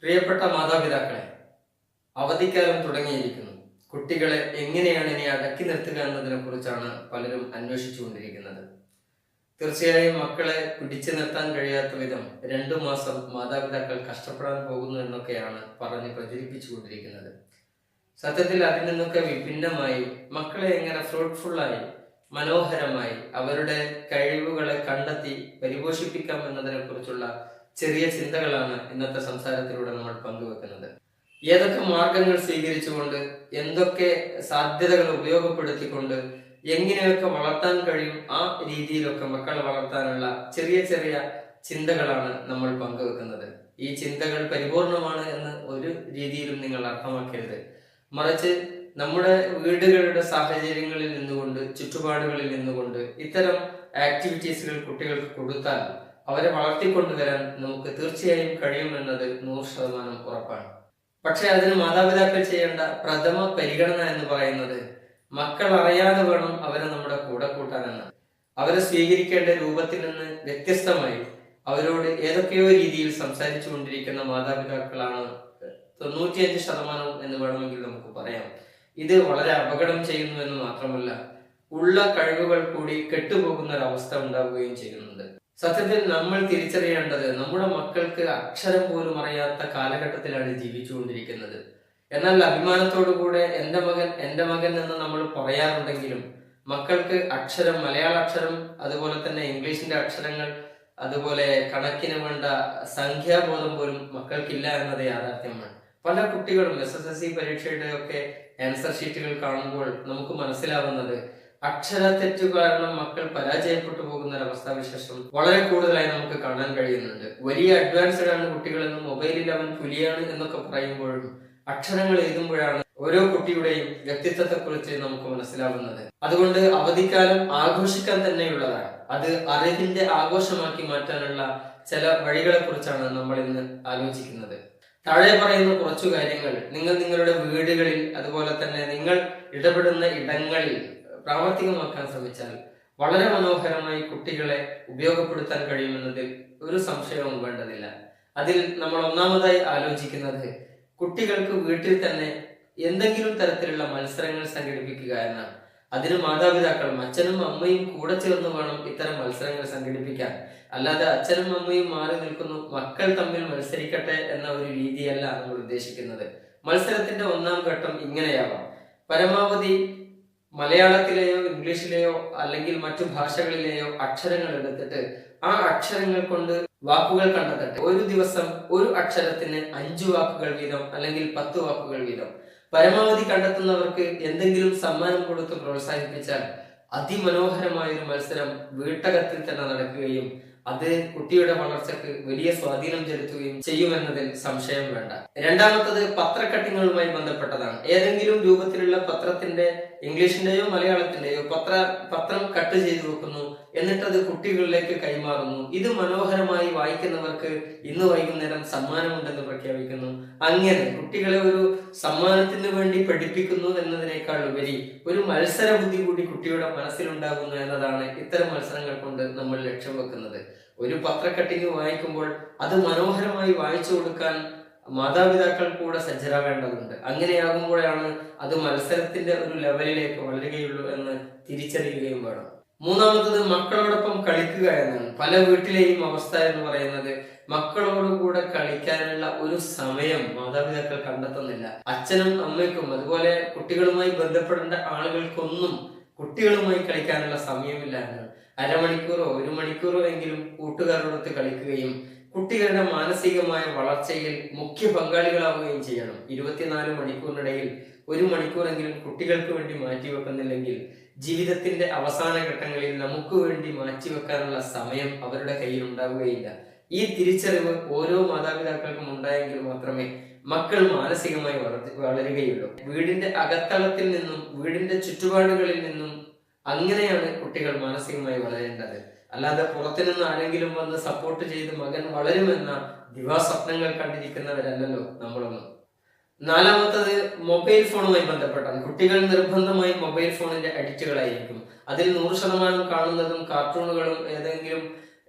പ്രിയപ്പെട്ട മാതാപിതാക്കളെ, അവധിക്കാലം തുടങ്ങിയിരിക്കുന്നു. കുട്ടികളെ എങ്ങനെയാണ് ഇനി അടക്കി നിർത്തുക എന്നതിനെ കുറിച്ചാണ് പലരും അന്വേഷിച്ചുകൊണ്ടിരിക്കുന്നത്. തീർച്ചയായും മക്കളെ പിടിച്ചു നിർത്താൻ കഴിയാത്ത വിധം 2 മാസം മാതാപിതാക്കൾ കഷ്ടപ്പെടാൻ പോകുന്നു എന്നൊക്കെയാണ് പറഞ്ഞ് പ്രചരിപ്പിച്ചുകൊണ്ടിരിക്കുന്നത്. സത്യത്തിൽ അതിൽ നിന്നൊക്കെ വിഭിന്നമായി മക്കളെ എങ്ങനെ ഫ്രൂട്ട്ഫുള്ളായി മനോഹരമായി അവരുടെ കഴിവുകളെ കണ്ടെത്തി പരിപോഷിപ്പിക്കാം എന്നതിനെ കുറിച്ചുള്ള ചെറിയ ചിന്തകളാണ് ഇന്നത്തെ സംസാരത്തിലൂടെ നമ്മൾ പങ്കുവെക്കുന്നത്. ഏതൊക്കെ മാർഗങ്ങൾ സ്വീകരിച്ചുകൊണ്ട്, എന്തൊക്കെ സാധ്യതകൾ ഉപയോഗപ്പെടുത്തിക്കൊണ്ട് എങ്ങനെയൊക്കെ വളർത്താൻ കഴിയും, ആ രീതിയിലൊക്കെ മക്കളെ വളർത്താനുള്ള ചെറിയ ചെറിയ ചിന്തകളാണ് നമ്മൾ പങ്കുവെക്കുന്നത്. ഈ ചിന്തകൾ പരിപൂർണമാണ് എന്ന് ഒരു രീതിയിലും നിങ്ങൾ അർത്ഥമാക്കരുത്. മറിച്ച് നമ്മുടെ വീടുകളുടെ സാഹചര്യങ്ങളിൽ നിന്നുകൊണ്ട്, ചുറ്റുപാടുകളിൽ നിന്നുകൊണ്ട് ഇത്തരം ആക്ടിവിറ്റീസുകൾ കുട്ടികൾക്ക് കൊടുത്താൽ അവരെ വളർത്തിക്കൊണ്ടുവരാൻ നമുക്ക് തീർച്ചയായും കഴിയുമെന്നത് 100% ഉറപ്പാണ്. പക്ഷെ അതിന് മാതാപിതാക്കൾ ചെയ്യേണ്ട പ്രഥമ പരിഗണന എന്ന് പറയുന്നത് മക്കൾ അറിയാതെ വേണം അവരെ നമ്മുടെ കൂടെ കൂട്ടാനെന്ന്. അവരെ സ്വീകരിക്കേണ്ട രൂപത്തിൽ നിന്ന് വ്യത്യസ്തമായി അവരോട് ഏതൊക്കെയോ രീതിയിൽ സംസാരിച്ചു കൊണ്ടിരിക്കുന്ന മാതാപിതാക്കളാണ് 95% എന്ന് വേണമെങ്കിൽ നമുക്ക് പറയാം. ഇത് വളരെ അപകടം ചെയ്യുന്നു എന്ന് മാത്രമല്ല, ഉള്ള കഴിവുകൾ കൂടി കെട്ടുപോകുന്ന ഒരവസ്ഥ ഉണ്ടാവുകയും ചെയ്യുന്നുണ്ട്. സത്യത്തിൽ നമ്മൾ തിരിച്ചറിയേണ്ടത് നമ്മുടെ മക്കൾക്ക് അക്ഷരം പോലും അറിയാത്ത കാലഘട്ടത്തിലാണ് ജീവിച്ചുകൊണ്ടിരിക്കുന്നത്. എന്നാൽ അഭിമാനത്തോടുകൂടെ എൻ്റെ മകൻ എന്ന് നമ്മൾ പറയാറുണ്ടെങ്കിലും മക്കൾക്ക് അക്ഷരം, മലയാള അക്ഷരം, അതുപോലെ തന്നെ ഇംഗ്ലീഷിന്റെ അക്ഷരങ്ങൾ, അതുപോലെ കണക്കിന് വേണ്ട സംഖ്യാബോധം പോലും മക്കൾക്കില്ല എന്നത് യാഥാർത്ഥ്യമാണ്. പല കുട്ടികളും SSLC പരീക്ഷയുടെ ഒക്കെ ആൻസർ ഷീറ്റുകൾ കാണുമ്പോൾ നമുക്ക് മനസ്സിലാവുന്നത് അക്ഷരത്തെറ്റു കാരണം മക്കൾ പരാജയപ്പെട്ടു പോകുന്ന ഒരവസ്ഥാവിശേഷം വളരെ കൂടുതലായി നമുക്ക് കാണാൻ കഴിയുന്നുണ്ട്. വലിയ അഡ്വാൻസ്ഡ് ആണ് കുട്ടികളെന്നും മൊബൈലിൽ അവൻ പുലിയാണ് എന്നൊക്കെ പറയുമ്പോഴും അക്ഷരങ്ങൾ എഴുതുമ്പോഴാണ് ഓരോ കുട്ടിയുടെയും വ്യക്തിത്വത്തെ കുറിച്ച് നമുക്ക് മനസ്സിലാവുന്നത്. അതുകൊണ്ട് അവധിക്കാലം ആഘോഷിക്കാൻ തന്നെയുള്ളതാണ്. അത് അറിവിന്റെ ആഘോഷമാക്കി മാറ്റാനുള്ള ചില വഴികളെ കുറിച്ചാണ് നമ്മൾ ഇന്ന് ആലോചിക്കുന്നത്. താഴെ പറയുന്ന കുറച്ചു കാര്യങ്ങൾ നിങ്ങൾ നിങ്ങളുടെ വീടുകളിൽ, അതുപോലെ തന്നെ നിങ്ങൾ ഇടപെടുന്ന ഇടങ്ങളിൽ പ്രാവർത്തികമാക്കാൻ ശ്രമിച്ചാൽ വളരെ മനോഹരമായി കുട്ടികളെ ഉപയോഗപ്പെടുത്താൻ കഴിയുമെന്നതിൽ ഒരു സംശയവും വേണ്ടതില്ല. അതിൽ നമ്മൾ ഒന്നാമതായി ആലോചിക്കുന്നത് കുട്ടികൾക്ക് വീട്ടിൽ തന്നെ എന്തെങ്കിലും തരത്തിലുള്ള മത്സരങ്ങൾ സംഘടിപ്പിക്കുക എന്നാണ്. അതിന് മാതാപിതാക്കളും അച്ഛനും അമ്മയും കൂടെ ചേർന്ന് വേണം ഇത്തരം മത്സരങ്ങൾ സംഘടിപ്പിക്കാൻ. അല്ലാതെ അച്ഛനും അമ്മയും മാറി നിൽക്കുന്നു, മക്കൾ തമ്മിൽ മത്സരിക്കട്ടെ എന്ന ഒരു രീതിയല്ല നമ്മൾ ഉദ്ദേശിക്കുന്നത്. മത്സരത്തിന്റെ ഒന്നാം ഘട്ടം ഇങ്ങനെയാവാം: പരമാവധി മലയാളത്തിലെയോ ഇംഗ്ലീഷിലെയോ അല്ലെങ്കിൽ മറ്റു ഭാഷകളിലെയോ അക്ഷരങ്ങൾ എടുത്തിട്ട് ആ അക്ഷരങ്ങൾ കൊണ്ട് വാക്കുകൾ കണ്ടെത്തട്ടെ. ഒരു ദിവസം ഒരു അക്ഷരത്തിന് 5 വാക്കുകൾ വീതം അല്ലെങ്കിൽ 10 വാക്കുകൾ വീതം. പരമാവധി കണ്ടെത്തുന്നവർക്ക് എന്തെങ്കിലും സമ്മാനം കൊടുത്ത് പ്രോത്സാഹിപ്പിച്ചാൽ അതിമനോഹരമായ ഒരു മത്സരം വീട്ടകത്തിൽ തന്നെ നടക്കുകയും അത് കുട്ടിയുടെ വളർച്ചയ്ക്ക് വലിയ സ്വാധീനം ചെലുത്തുകയും ചെയ്യുമെന്നതിൽ സംശയം വേണ്ട. രണ്ടാമത്തത് പത്രക്കട്ടിങ്ങുകളുമായി ബന്ധപ്പെട്ടതാണ്. ഏതെങ്കിലും രൂപത്തിലുള്ള പത്രത്തിന്റെ, ഇംഗ്ലീഷിന്റെയോ മലയാളത്തിന്റെയോ പത്രം കട്ട് ചെയ്തു വെക്കുന്നു, എന്നിട്ട് അത് കുട്ടികളിലേക്ക് കൈമാറുന്നു. ഇത് മനോഹരമായി വായിക്കുന്നവർക്ക് ഇന്ന് വൈകുന്നേരം സമ്മാനമുണ്ടെന്ന് പ്രഖ്യാപിക്കുന്നു. അങ്ങനെ കുട്ടികളെ ഒരു സമ്മാനത്തിന് വേണ്ടി പഠിപ്പിക്കുന്നു എന്നതിനേക്കാൾ ഉപരി ഒരു മത്സര ബുദ്ധി കൂടി കുട്ടിയുടെ മനസ്സിലുണ്ടാകുന്നു എന്നതാണ് ഇത്തരം മത്സരങ്ങൾ കൊണ്ട് നമ്മൾ ലക്ഷ്യം വെക്കുന്നത്. ഒരു പത്രക്കട്ടിങ് വായിക്കുമ്പോൾ അത് മനോഹരമായി വായിച്ചു കൊടുക്കാൻ മാതാപിതാക്കൾ കൂടെ സജ്ജരാവേണ്ടതുണ്ട്. അങ്ങനെയാകുമ്പോഴാണ് അത് മത്സരത്തിന്റെ ഒരു ലെവലിലേക്ക് വളരുകയുള്ളൂ എന്ന് തിരിച്ചറിയുകയും വേണം. മൂന്നാമത്തത് മക്കളോടൊപ്പം കളിക്കുക എന്നാണ്. പല വീട്ടിലെയും അവസ്ഥ എന്ന് പറയുന്നത് മക്കളോടുകൂടെ കളിക്കാനുള്ള ഒരു സമയം മാതാപിതാക്കൾ കണ്ടെത്തുന്നില്ല. അച്ഛനും അമ്മയ്ക്കും അതുപോലെ കുട്ടികളുമായി ബന്ധപ്പെടേണ്ട ആളുകൾക്കൊന്നും കുട്ടികളുമായി കളിക്കാനുള്ള സമയമില്ല എന്നാണ്. അരമണിക്കൂറോ 1 മണിക്കൂറോ എങ്കിലും കൂട്ടുകാരോടൊത്ത് കളിക്കുകയും കുട്ടികളുടെ മാനസികമായ വളർച്ചയിൽ മുഖ്യ പങ്കാളികളാവുകയും ചെയ്യണം. 24 മണിക്കൂറിനിടയിൽ 1 മണിക്കൂറെങ്കിലും കുട്ടികൾക്ക് വേണ്ടി മാറ്റിവെക്കുന്നില്ലെങ്കിൽ ജീവിതത്തിന്റെ അവസാന ഘട്ടങ്ങളിൽ നമുക്ക് വേണ്ടി മാറ്റിവെക്കാനുള്ള സമയം അവരുടെ കയ്യിൽ ഉണ്ടാവുകയില്ല. ഈ തിരിച്ചറിവ് ഓരോ മാതാപിതാക്കൾക്കും ഉണ്ടായെങ്കിൽ മാത്രമേ മക്കൾ മാനസികമായി വളരുകയുള്ളൂ. വീടിന്റെ അകത്തളത്തിൽ നിന്നും വീടിന്റെ ചുറ്റുപാടുകളിൽ നിന്നും അങ്ങനെയാണ് കുട്ടികൾ മാനസികമായി വളരേണ്ടത്. അല്ലാതെ പുറത്തുനിന്ന് ആരെങ്കിലും വന്ന് സപ്പോർട്ട് ചെയ്ത് മകൻ വളരുമെന്ന ദിവാസ്വപ്നങ്ങൾ കണ്ടിരിക്കുന്നവരല്ലല്ലോ നമ്മളൊന്നും. നാലാമത്തത് മൊബൈൽ ഫോണുമായി ബന്ധപ്പെട്ടാണ്. കുട്ടികൾ നിർബന്ധമായി മൊബൈൽ ഫോണിന്റെ അഡിക്റ്റുകളായിരിക്കും. അതിൽ 100% കാണുന്നതും കാർട്ടൂണുകളും ഏതെങ്കിലും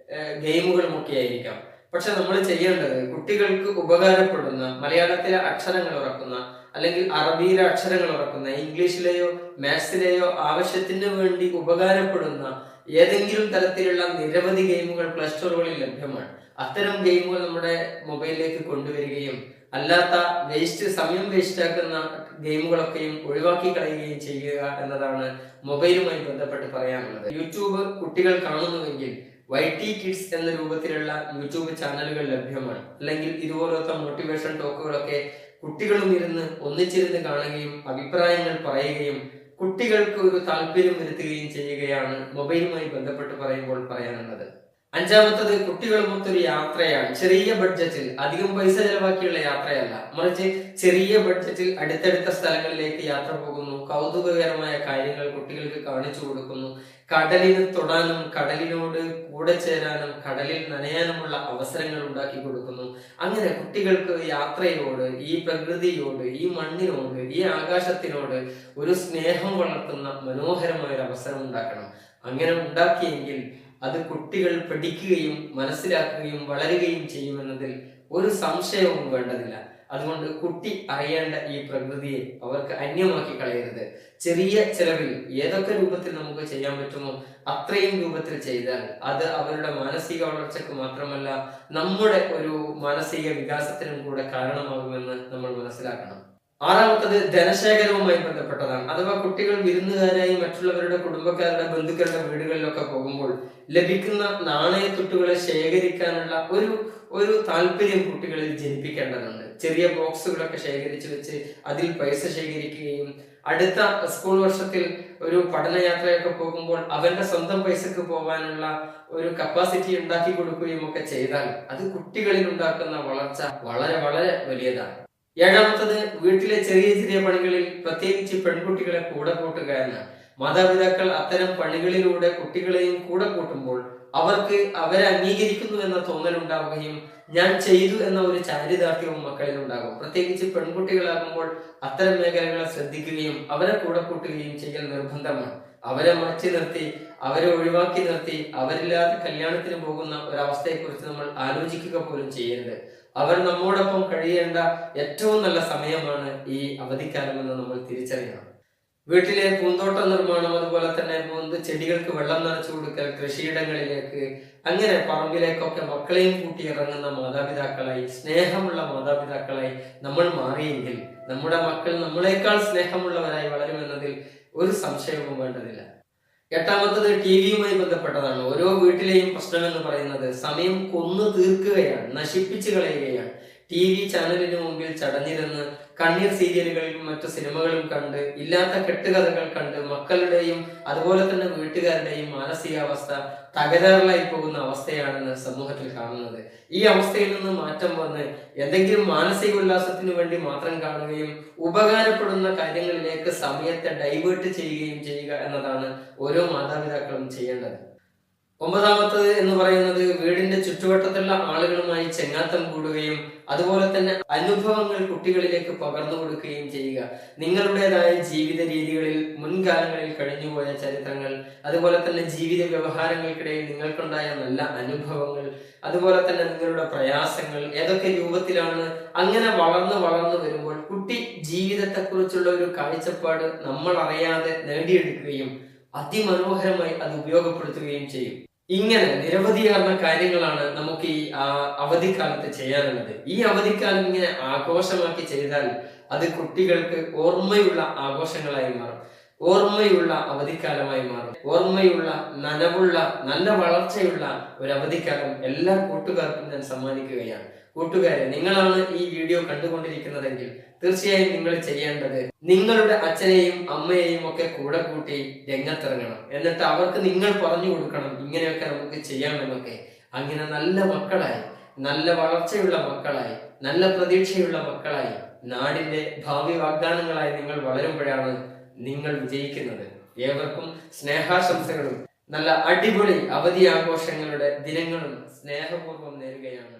ഗെയിമുകളും ഒക്കെ ആയിരിക്കാം. പക്ഷെ നമ്മൾ ചെയ്യേണ്ടത് കുട്ടികൾക്ക് ഉപകാരപ്പെടുന്ന മലയാളത്തിലെ അക്ഷരങ്ങൾ ഉറക്കുന്ന അല്ലെങ്കിൽ അറബിയിലെ അക്ഷരങ്ങൾ ഉറക്കുന്ന ഇംഗ്ലീഷിലെയോ മാത്സിലെയോ ആവശ്യത്തിന് വേണ്ടി ഉപകാരപ്പെടുന്ന ഏതെങ്കിലും തരത്തിലുള്ള നിരവധി ഗെയിമുകൾ പ്ലേ സ്റ്റോറുകളിൽ ലഭ്യമാണ്. അത്തരം ഗെയിമുകൾ നമ്മുടെ മൊബൈലിലേക്ക് കൊണ്ടുവരികയും അല്ലാത്ത സമയം വേസ്റ്റ് ആക്കുന്ന ഗെയിമുകളൊക്കെയും ഒഴിവാക്കി കളയുകയും ചെയ്യുക എന്നതാണ് മൊബൈലുമായി ബന്ധപ്പെട്ട് പറയാനുള്ളത്. യൂട്യൂബ് കുട്ടികൾ കാണുന്നുവെങ്കിൽ YT കിഡ്സ് എന്ന രൂപത്തിലുള്ള യൂട്യൂബ് ചാനലുകൾ ലഭ്യമാണ്. അല്ലെങ്കിൽ ഇതുപോലത്തെ മോട്ടിവേഷൻ ടോക്കുകളൊക്കെ കുട്ടികളും ഒന്നിച്ചിരുന്ന് കാണുകയും അഭിപ്രായങ്ങൾ പറയുകയും കുട്ടികൾക്ക് ഒരു താല്പര്യം വരുത്തുകയും ചെയ്യുകയാണ് മൊബൈലുമായി ബന്ധപ്പെട്ട് പറയുമ്പോൾ പറയാനുള്ളത്. അഞ്ചാമത്തത് കുട്ടികളുമൊത്തൊരു യാത്രയാണ്. ചെറിയ ബഡ്ജറ്റിൽ, അധികം പൈസ ചെലവാക്കിയുള്ള യാത്രയല്ല, മറിച്ച് ചെറിയ ബഡ്ജറ്റിൽ അടുത്തടുത്ത സ്ഥലങ്ങളിലേക്ക് യാത്ര പോകുന്നു. കൗതുകകരമായ കാര്യങ്ങൾ കുട്ടികൾക്ക് കാണിച്ചു കൊടുക്കുന്നു. കടലിന് തൊടാനും കടലിനോട് കൂടെ ചേരാനും കടലിൽ നനയാനുമുള്ള അവസരങ്ങൾ ഉണ്ടാക്കി കൊടുക്കുന്നു. അങ്ങനെ കുട്ടികൾക്ക് യാത്രയോട്, ഈ പ്രകൃതിയോട്, ഈ മണ്ണിനോട്, ഈ ആകാശത്തിനോട് ഒരു സ്നേഹം വളർത്തുന്ന മനോഹരമായ ഒരു അവസരം ഉണ്ടാക്കണം. അങ്ങനെ ഉണ്ടാക്കിയെങ്കിൽ അത് കുട്ടികൾ പഠിക്കുകയും മനസ്സിലാക്കുകയും വളരുകയും ചെയ്യുമെന്നതിൽ ഒരു സംശയവും വേണ്ടതില്ല. അതുകൊണ്ട് കുട്ടി അറിയേണ്ട ഈ പ്രകൃതിയെ അവർക്ക് അന്യമാക്കി കളയരുത്. ചെറിയ ചെലവിൽ ഏതൊക്കെ രൂപത്തിൽ നമുക്ക് ചെയ്യാൻ പറ്റുമോ അത്രയും രൂപത്തിൽ ചെയ്താൽ അത് അവരുടെ മാനസിക വളർച്ചയ്ക്ക് മാത്രമല്ല നമ്മുടെ ഒരു മാനസിക വികാസത്തിനും കൂടെ കാരണമാകുമെന്ന് നമ്മൾ മനസ്സിലാക്കണം. ആറാമത്തത് ധനശേഖരവുമായി ബന്ധപ്പെട്ടതാണ്. അഥവാ കുട്ടികൾ വിരുന്നുകാരായി മറ്റുള്ളവരുടെ കുടുംബക്കാരുടെ ബന്ധുക്കളുടെ വീടുകളിലൊക്കെ പോകുമ്പോൾ ലഭിക്കുന്ന നാണയത്തുട്ടുകളെ ശേഖരിക്കാനുള്ള ഒരു താല്പര്യം കുട്ടികളിൽ ജനിപ്പിക്കേണ്ടതുണ്ട്. ചെറിയ ബോക്സുകളൊക്കെ ശേഖരിച്ചു വെച്ച് അതിൽ പൈസ ശേഖരിക്കുകയും അടുത്ത സ്കൂൾ വർഷത്തിൽ ഒരു പഠനയാത്രയൊക്കെ പോകുമ്പോൾ അവന്റെ സ്വന്തം പൈസക്ക് പോകാനുള്ള ഒരു കപ്പാസിറ്റി ഉണ്ടാക്കി കൊടുക്കുകയും ഒക്കെ ചെയ്താൽ അത് കുട്ടികളിൽ ഉണ്ടാക്കുന്ന വളർച്ച വളരെ വളരെ വലിയതാണ്. ഏഴാമത്തത് വീട്ടിലെ ചെറിയ ചെറിയ പണികളിൽ പ്രത്യേകിച്ച് പെൺകുട്ടികളെ കൂടെ കൂട്ടുക എന്നാണ്. മാതാപിതാക്കൾ അത്തരം പണികളിലൂടെ കുട്ടികളെയും കൂടെ കൂട്ടുമ്പോൾ അവർക്ക് അവരെ അംഗീകരിക്കുന്നു എന്ന തോന്നലുണ്ടാവുകയും ഞാൻ ചെയ്തു എന്ന ഒരു ചാരിതാർത്ഥ്യവും മക്കളിൽ ഉണ്ടാകും. പ്രത്യേകിച്ച് പെൺകുട്ടികളാകുമ്പോൾ അത്തരം മേഖലകളെ ശ്രദ്ധിക്കുകയും അവരെ കൂടെ കൂട്ടുകയും ചെയ്യൽ നിർബന്ധമാണ്. അവരെ മാറ്റി നിർത്തി, അവരെ ഒഴിവാക്കി നിർത്തി അവരില്ലാതെ കല്യാണത്തിന് പോകുന്ന ഒരവസ്ഥയെക്കുറിച്ച് നമ്മൾ ആലോചിക്കുക പോലും ചെയ്യരുത്. അവർ നമ്മോടൊപ്പം കഴിയേണ്ട ഏറ്റവും നല്ല സമയമാണ് ഈ അവധിക്കാലം എന്ന് നമ്മൾ തിരിച്ചറിയണം. വീട്ടിലെ പൂന്തോട്ട നിർമ്മാണം, അതുപോലെ തന്നെ ചെടികൾക്ക് വെള്ളം നനച്ചു കൊടുക്കൽ, കൃഷിയിടങ്ങളിലേക്ക്, അങ്ങനെ പറമ്പിലേക്കൊക്കെ മക്കളെയും കൂട്ടി ഇറങ്ങുന്ന മാതാപിതാക്കളായി, സ്നേഹമുള്ള മാതാപിതാക്കളായി നമ്മൾ മാറിയെങ്കിൽ നമ്മുടെ മക്കൾ നമ്മളെക്കാൾ സ്നേഹമുള്ളവരായി വളരുമെന്നതിൽ ഒരു സംശയവും വേണ്ടതില്ല. എട്ടാമത്തത് ടിവിയുമായി ബന്ധപ്പെട്ടതാണ്. ഓരോ വീട്ടിലെയും പ്രശ്നം എന്ന് പറയുന്നത് സമയം കൊന്നു തീർക്കുകയാണ്, നശിപ്പിച്ചു കളയുകയാണ്. TV ചാനലിന് മുമ്പിൽ ചടഞ്ഞിരുന്ന് കണ്ണീർ സീരിയലുകളും മറ്റു സിനിമകളും കണ്ട് ഇല്ലാത്ത കെട്ടുകഥകൾ കണ്ട് മക്കളുടെയും അതുപോലെ തന്നെ വീട്ടുകാരുടെയും മാനസികാവസ്ഥ തകരാറിലായി പോകുന്ന അവസ്ഥയാണെന്ന് സമൂഹത്തിൽ കാണുന്നത്. ഈ അവസ്ഥയിൽ നിന്ന് മാറ്റം വന്ന് എന്തെങ്കിലും മാനസിക ഉല്ലാസത്തിന് വേണ്ടി മാത്രം കാണുകയും ഉപകാരപ്പെടുന്ന കാര്യങ്ങളിലേക്ക് സമയത്തെ ഡൈവേർട്ട് ചെയ്യുകയും ചെയ്യുക എന്നതാണ് ഓരോ മാതാപിതാക്കളും ചെയ്യേണ്ടത്. ഒമ്പതാമത്തത് എന്ന് പറയുന്നത് വീടിന്റെ ചുറ്റുവട്ടത്തുള്ള ആളുകളുമായി ചെങ്ങാത്തം കൂടുകയും അതുപോലെ തന്നെ അനുഭവങ്ങൾ കുട്ടികളിലേക്ക് പകർന്നു കൊടുക്കുകയും ചെയ്യുക. നിങ്ങളുടേതായ ജീവിത രീതികളിൽ മുൻകാലങ്ങളിൽ കഴിഞ്ഞുപോയ ചരിത്രങ്ങൾ, അതുപോലെ തന്നെ ജീവിത വ്യവഹാരങ്ങൾക്കിടയിൽ നിങ്ങൾക്കുണ്ടായ നല്ല അനുഭവങ്ങൾ, അതുപോലെ തന്നെ നിങ്ങളുടെ പ്രയാസങ്ങൾ ഏതൊക്കെ രൂപത്തിലാണ്, അങ്ങനെ വളർന്നു വരുമ്പോൾ കുട്ടി ജീവിതത്തെക്കുറിച്ചുള്ള ഒരു കാഴ്ചപ്പാട് നമ്മൾ അറിയാതെ നേടിയെടുക്കുകയും അതിമനോഹരമായി അത് ഉപയോഗപ്പെടുത്തുകയും ചെയ്യും. ഇങ്ങനെ നിരവധിയാർന്ന കാര്യങ്ങളാണ് നമുക്ക് ഈ അവധിക്കാലത്ത് ചെയ്യാനുള്ളത്. ഈ അവധിക്കാലം ഇങ്ങനെ ആഘോഷമാക്കി ചെയ്താൽ അത് കുട്ടികൾക്ക് ഓർമ്മയുള്ള ആഘോഷങ്ങളായി മാറും, ഓർമ്മയുള്ള അവധിക്കാലമായി മാറും. ഓർമ്മയുള്ള, നനവുള്ള, നല്ല വളർച്ചയുള്ള ഒരു അവധിക്കാലം എല്ലാ കൂട്ടുകാർക്കും ഞാൻ സമ്മാനിക്കുകയാണ്. കൂട്ടുകാരെ, നിങ്ങളാണ് ഈ വീഡിയോ കണ്ടുകൊണ്ടിരിക്കുന്നതെങ്കിൽ തീർച്ചയായും നിങ്ങൾ ചെയ്യേണ്ടത് നിങ്ങളുടെ അച്ഛനെയും അമ്മയെയും ഒക്കെ കൂടെ കൂട്ടി രംഗത്തിറങ്ങണം. എന്നിട്ട് അവർക്ക് നിങ്ങൾ പറഞ്ഞു കൊടുക്കണം ഇങ്ങനെയൊക്കെ നമുക്ക് ചെയ്യാമെന്നൊക്കെ. അങ്ങനെ നല്ല മക്കളായി, നല്ല വളർച്ചയുള്ള മക്കളായി, നല്ല പ്രതീക്ഷയുള്ള മക്കളായി, നാടിന്റെ ഭാവി വാഗ്ദാനങ്ങളായി നിങ്ങൾ വളരുമ്പോഴാണ് നിങ്ങൾ വിജയിക്കുന്നത്. ഏവർക്കും സ്നേഹാശംസകളും നല്ല അടിപൊളി അവധി ആഘോഷങ്ങളുടെ ദിനങ്ങളും സ്നേഹപൂർവ്വം നേരുകയാണ്.